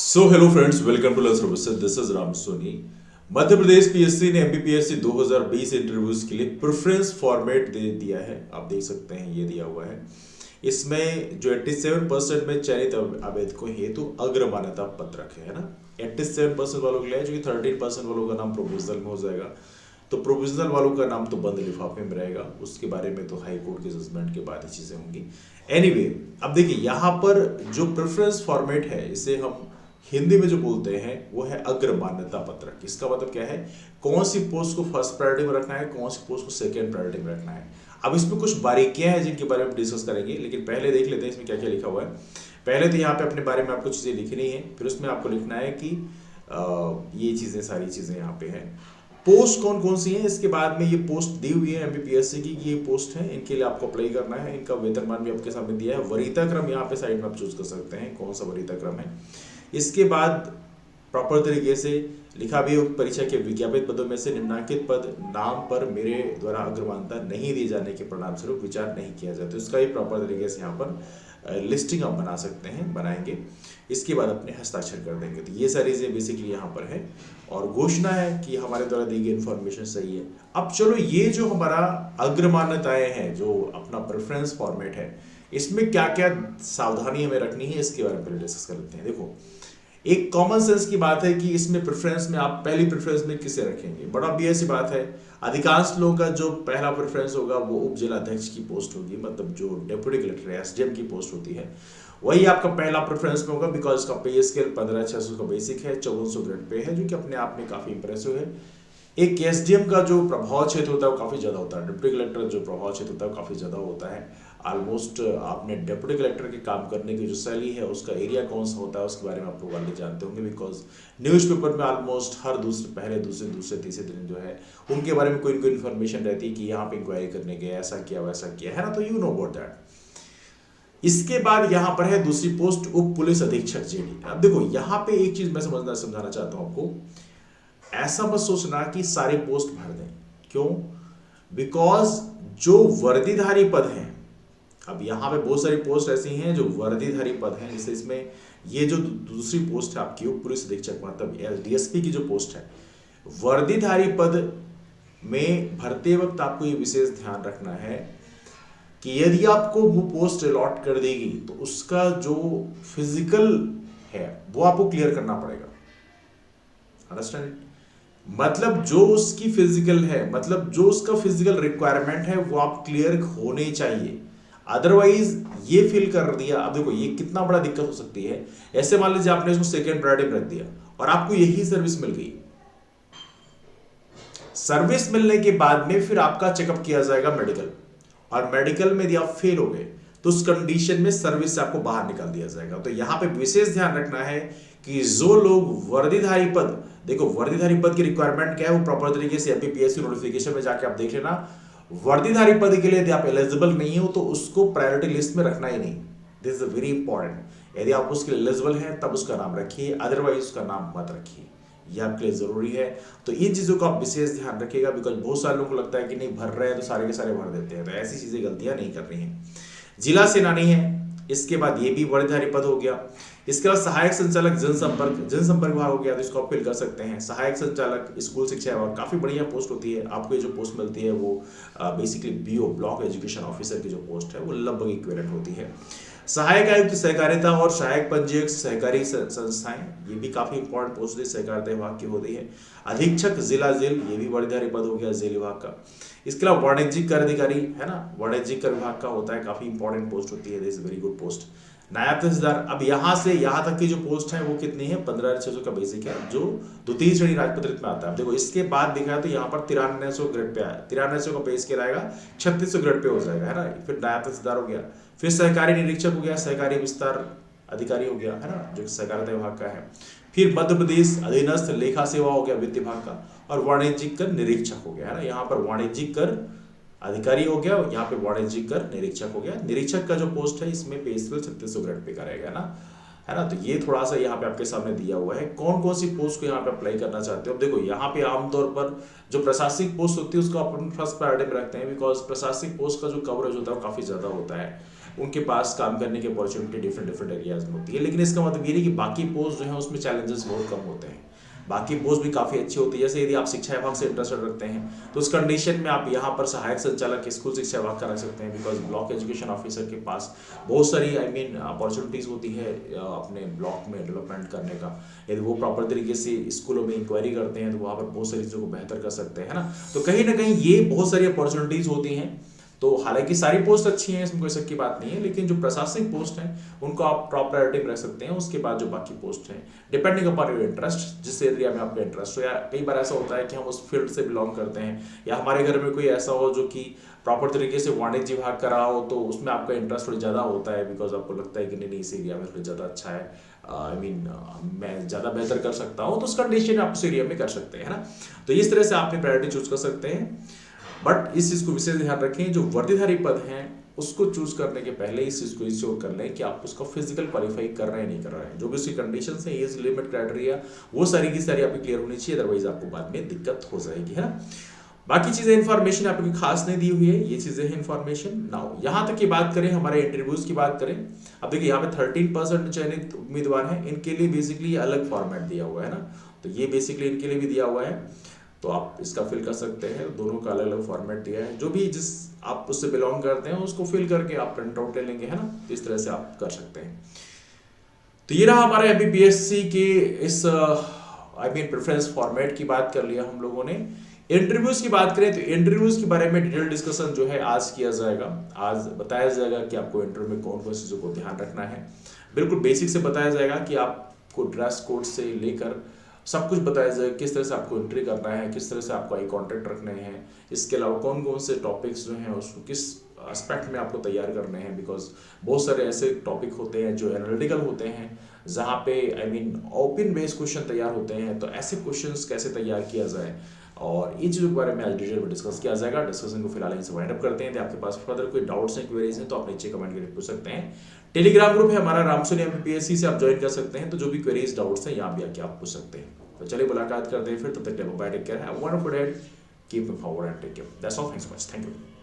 So hello friends, welcome to learn services. This is Ram Soni. Madhya Pradesh PSC ने MPPSC 2020 interviews के लिए preference format दे दिया है। आप देख सकते हैं ये दिया हुआ है। इसमें जो 87% में चयनित आवेदकों हेतु अग्र मान्यता पत्रक है ना। 87% वालों के लिए, जो कि 13% वालों का नाम प्रोविजनल में हो जाएगा। तो प्रोविजनल वालों का नाम तो बंद लिफाफे में रहेगा, उसके बारे में तो हाई कोर्ट के जजमेंट के बाद ही चीजें होंगी। एनीवे, अब देखिए यहाँ पर जो प्रेफरेंस फॉर्मेट है, इसे हम हिंदी में जो बोलते हैं वो है अग्र मान्यता पत्रक। इसका मतलब क्या है, कौन सी पोस्ट को फर्स्ट प्रायोरिटी में रखना है, कौन सी पोस्ट को सेकंड प्रायोरिटी में रखना है। अब इसमें कुछ बारीकियां हैं जिनके बारे में डिस्कस करेंगे, लेकिन पहले देख लेते हैं इसमें क्या क्या लिखा हुआ है। पहले तो यहाँ पे अपने बारे में आपको चीजें लिखनी है, फिर उसमें आपको लिखना है कि ये चीजें, सारी चीजें यहाँ पे हैं। पोस्ट कौन कौन सी हैं, इसके बाद में ये पोस्ट दी हुई है एमपीपीएससी की, ये पोस्ट है, इनके लिए आपको अप्लाई करना है। इनका वेतनमान भी आपके सामने दिया है। वरीयता क्रम यहाँ पे साइड में आप चूज कर सकते हैं कौन सा वरीयता क्रम है। इसके बाद प्रॉपर तरीके से लिखा भी हो, परीक्षा के विज्ञापित पदों में से निम्नलिखित पद नाम पर मेरे द्वारा अग्रमान्यता नहीं दिए जाने के परिणाम स्वरूप विचार नहीं किया जाए, तो इसका भी प्रॉपर तरीके से यहाँ पर लिस्टिंग आप बना सकते हैं, बनाएंगे। इसके बाद अपने हस्ताक्षर कर देंगे। तो ये सारी चीजें बेसिकली यहाँ पर है, और घोषणा है कि हमारे द्वारा दी गई इन्फॉर्मेशन सही है। अब चलो, ये जो हमारा अग्रमान्यताएं हैं, जो अपना प्रेफरेंस फॉर्मेट है, इसमें क्या क्या सावधानी हमें रखनी है, इसके बारे में पहले डिस्कस कर लेते हैं। देखो, एक कॉमन सेंस की बात है कि इसमें प्रेफरेंस में आप पहली प्रेफरेंस में किसे रखेंगे। बड़ा भी ऐसी बात है, अधिकांश लोगों का जो पहला प्रेफरेंस होगा वो उप जिला अध्यक्ष की पोस्ट होगी, मतलब जो डेप्यूटी कलेक्टर है, एसडीएम की पोस्ट होती है, वही आपका पहला प्रेफरेंस में होगा। बिकॉज इसका पे स्केल 15,600 का बेसिक है, 5400 ग्रेड पे है, जो कि अपने आप में काफी इंप्रेसिव है। एक एसडीएम का जो प्रभाव क्षेत्र होता है वो काफी ज्यादा होता है, डिप्टी कलेक्टर जो प्रभाव क्षेत्र होता है वो काफी ज्यादा होता है। ऑलमोस्ट आपने डिप्टी कलेक्टर के काम करने की जो शैली है, उसका एरिया कौन सा होता है, उसके बारे में आप लोग ऑलरेडी जानते होंगे। बिकॉज न्यूज़पेपर में ऑलमोस्ट हर दूसरे, पहले दूसरे तीसरे दिन जो है, उनके बारे में कोई ना कोई इन्फॉर्मेशन रहती है कि यहाँ पे इंक्वायरी करने गए, ऐसा किया वैसा किया है ना, तो यू नो अबाउट दैट। इसके बाद यहाँ पर है दूसरी पोस्ट, उप पुलिस अधीक्षक जेडी। अब देखो, यहाँ पे एक चीज मैं समझाना चाहता हूँ आपको। ऐसा मत सोचना कि सारी पोस्ट भर दें। क्यों? बिकॉज जो वर्दीधारी पद हैं, अब यहाँ पे बहुत सारी पोस्ट ऐसी हैं जो वर्दीधारी पद हैं। जैसे इसमें ये जो दूसरी पोस्ट है आपकी, उप पुलिस अधीक्षक, मतलब डीएसपी की जो पोस्ट है, वर्दीधारी पद में भरते वक्त आपको ये विशेष ध्यान रखना है कि यदि आपको वो पोस्ट अलॉट कर देगी तो उसका जो फिजिकल है वो आपको क्लियर करना पड़ेगा। अंडरस्टैंड? मतलब जो उसकी फिजिकल है, मतलब जो उसका फिजिकल रिक्वायरमेंट है, वो आप क्लियर होने चाहिए। अदरवाइज ये फील कर दिया, अब देखो ये कितना बड़ा दिक्कत हो सकती है। ऐसे मान लीजिए आपने इसको सेकंड प्रायोरिटी में रख दिया और आपको यही सर्विस मिल गई। सर्विस मिलने के बाद में फिर आपका चेकअप किया जाएगा मेडिकल, और मेडिकल में यदि आप फेल हो गए तो उस कंडीशन में सर्विस से आपको बाहर निकाल दिया जाएगा। तो यहां पे विशेष ध्यान रखना है कि जो लोग वर्दीधारी पद, देखो वर्दीधारी पद की रिक्वायरमेंट क्या है, वो प्रॉपर तरीके से एमपीपीएससी नोटिफिकेशन में जाके आप देख लेना। वर्दीधारी पद के लिए यदि आप एलिजिबल नहीं हो तो उसको प्रायोरिटी लिस्ट में रखना ही नहीं। This is very important. यदि आप उसके लिए एलिजिबल हैं तब उसका नाम रखिए, अदरवाइज उसका नाम मत रखिए। यह आपके लिए जरूरी है। तो इन चीजों का आप विशेष ध्यान रखिएगा। बिकॉज बहुत सारे लोगों को लगता है कि नहीं भर रहे हैं तो सारे के सारे भर देते हैं, तो ऐसी चीजें, गलतियां नहीं कर रही हैं। जिला सेनानी है, इसके बाद ये भी वर्दीधारी पद हो गया। इसके बाद सहायक संचालक जनसंपर्क विभाग हो गया, तो इसको आप फिल कर सकते हैं। सहायक संचालक स्कूल शिक्षा विभाग, काफी बढ़िया पोस्ट होती है। आपको ये जो पोस्ट मिलती है वो basically BO, block education officer की जो पोस्ट है वो लगभग इक्विवेलेंट होती है। सहायक आयुक्त सहकारिता और सहायक पंजीयक सहकारी संस्थाएं, ये भी काफी इंपॉर्टेंट पोस्ट है, सहकारिता विभाग की होती है। अधीक्षक जिला जेल, ये भी वर्दीधारी पद हो गया जेल विभाग का। इसके अलावा वाणिज्यिक कर अधिकारी है ना, वाणिज्यिक कर विभाग का होता है, काफी इंपॉर्टेंट पोस्ट होती है, दिस वेरी गुड पोस्ट। नायब तहसीलदार, अब यहां से यहां तक की जो पोस्ट है वो कितनी है, 15,600 का बेसिक है, जो द्वितीय श्रेणी राजपत्रित में आता है। देखो इसके बाद देखा है तो यहाँ पर 9300 ग्रेड पे आया, 9300 का पे स्केल आएगा, 3600 ग्रेड पे हो जाएगा, है ना। फिर नायब तहसीलदार हो गया, फिर सहकारी निरीक्षक हो गया, सहकारी विस्तार अधिकारी हो गया, है ना, जो सहकारिता विभाग का है। फिर मध्य प्रदेश अधीनस्थ लेखा सेवा हो गया, वित्त विभाग का, और वाणिज्यिक कर निरीक्षक हो गया, है ना। यहाँ पर वाणिज्यिक कर अधिकारी हो गया, यहाँ पे वाणिज्यिक कर निरीक्षक हो गया। निरीक्षक का जो पोस्ट है इसमें पे स्केल 3600 ग्रेड पे का रहेगा ना, है ना। तो ये थोड़ा सा यहाँ पे आपके सामने दिया हुआ है कौन कौन सी पोस्ट को यहाँ पे अप्लाई करना चाहते हो। अब देखो यहाँ पे आमतौर पर जो प्रशासनिक पोस्ट होती है उसको अपन फर्स्ट प्रायोरिटी में रखते हैं, बिकॉज प्रशासनिक पोस्ट का जो कवरेज होता है वो काफी ज्यादा होता है। उनके पास काम करने की अपॉर्चुनिटी डिफरेंट डिफरेंट एरियाज में होती है। लेकिन इसका मतलब ये नहीं कि बाकी पोस्ट जो है उसमें चैलेंजेस बहुत कम होते हैं, बाकी पोस्ट भी काफ़ी अच्छी होती है। जैसे यदि आप शिक्षा विभाग से इंटरेस्टेड रखते हैं तो उस कंडीशन में आप यहाँ पर सहायक संचालक स्कूल शिक्षा विभाग का रख सकते हैं, बिकॉज ब्लॉक एजुकेशन ऑफिसर के पास बहुत सारी अपॉर्चुनिटीज़ होती है अपने ब्लॉक में डेवलपमेंट करने का। यदि वो प्रॉपर तरीके से स्कूलों में इंक्वायरी करते हैं तो वहाँ पर बहुत सारी चीज़ों को बेहतर कर सकते हैं, है ना। तो कहीं ना कहीं ये बहुत सारी अपॉर्चुनिटीज़ होती हैं। तो हालांकि सारी पोस्ट अच्छी हैं, इसमें कोई शक की बात नहीं है, लेकिन जो प्रशासनिक पोस्ट हैं उनको आप टॉप प्रायोरिटी में रख सकते हैं। उसके बाद जो बाकी पोस्ट हैं डिपेंडिंग अपॉन योर इंटरेस्ट, जिस एरिया में आपका इंटरेस्ट हो, या कई बार ऐसा होता है कि हम उस फील्ड से बिलोंग करते हैं, या हमारे घर में कोई ऐसा हो जो कि प्रॉपर तरीके से वाणिज्य विभाग का रहा हो, तो उसमें आपका इंटरेस्ट थोड़ी ज़्यादा होता है, बिकॉज आपको लगता है कि नहीं इस एरिया में थोड़ी ज़्यादा अच्छा है, मैं ज़्यादा बेहतर कर सकता हूँ, तो उस कंडीशन आप उस एरिया में कर सकते हैं ना। तो इस तरह से आप अपनी प्रायोरिटी चूज कर सकते हैं। बट इस चीज़ को विशेष ध्यान रखें, जो वर्दीधारी पद हैं उसको चूज करने के पहले इस चीज़ को इंश्योर कर लें कि आप उसका फिजिकल क्वालिफाई कर रहे हैं नहीं कर रहे हैं। जो भी उसकी कंडीशंस हैं, एज लिमिट क्राइटेरिया, वो सारी की सारी आपकी क्लियर होनी चाहिए, अदरवाइज आपको बाद में दिक्कत हो जाएगी, है ना। बाकी चीज़ें इन्फॉर्मेशन आपकी खास नहीं दी हुई है, ये चीज़ें हैं इन्फॉर्मेशन। नाउ यहाँ तक की बात करें, हमारे इंटरव्यूज की बात करें, अब देखिए यहाँ पे 13% चयनित उम्मीदवार हैं, इनके लिए बेसिकली अलग फॉर्मेट दिया हुआ है ना। तो ये बेसिकली इनके लिए भी दिया हुआ है, तो आप इसका फिल कर सकते हैं। दोनों का अलग अलग फॉर्मेट दिया है, जो भी जिस आप उससे बिलोंग करते हैं उसको फिल करके आप प्रिंट आउट ले लेंगे, है ना। तो इस तरह से आप कर सकते हैं। तो ये रहा हमारा एमपीपीएससी के इस प्रेफरेंस फॉर्मेट की बात कर लिया हम लोगों ने। इंटरव्यूज की बात करें तो इंटरव्यूज के बारे में डिटेल डिस्कशन जो है आज किया जाएगा। आज बताया जाएगा कि आपको इंटरव्यू में कौन कौन सी चीज़ों को ध्यान रखना है। बिल्कुल बेसिक से बताया जाएगा कि आपको ड्रेस कोड से लेकर सब कुछ बताया जाए, किस तरह से आपको एंट्री करना है, किस तरह से आपको आई कॉन्टैक्ट रखने हैं, इसके अलावा कौन कौन से टॉपिक्स जो हैं उसको किस एस्पेक्ट में आपको तैयार करने हैं, बिकॉज बहुत सारे ऐसे टॉपिक होते हैं जो एनालिटिकल होते हैं, जहाँ पे ओपन बेस्ड क्वेश्चन तैयार होते हैं। तो ऐसे क्वेश्चंस कैसे तैयार किया जाए, और इन चीज़ों के बारे में आज डिटेल में डिस्कस किया जाएगा। डिस्कशन को फिलहाल इनसे वाइंड अप करते हैं। तो आपके पास फर्दर कोई डाउट्स हैं, क्वेरीज हैं, तो आप नीचे कमेंट करके पूछ सकते हैं। टेलीग्राम ग्रुप है हमारा रामसोनी एमपीपीएससी से, आप ज्वाइन कर सकते हैं। तो जो भी क्वेरीज डाउट्स हैं यहाँ भी आके आप पूछ सकते हैं। तो चलिए मुलाकात करते हैं फिर, तब तक bye, take care, have a wonderful day, keep moving forward and take care. That's all, thanks so much, thank you.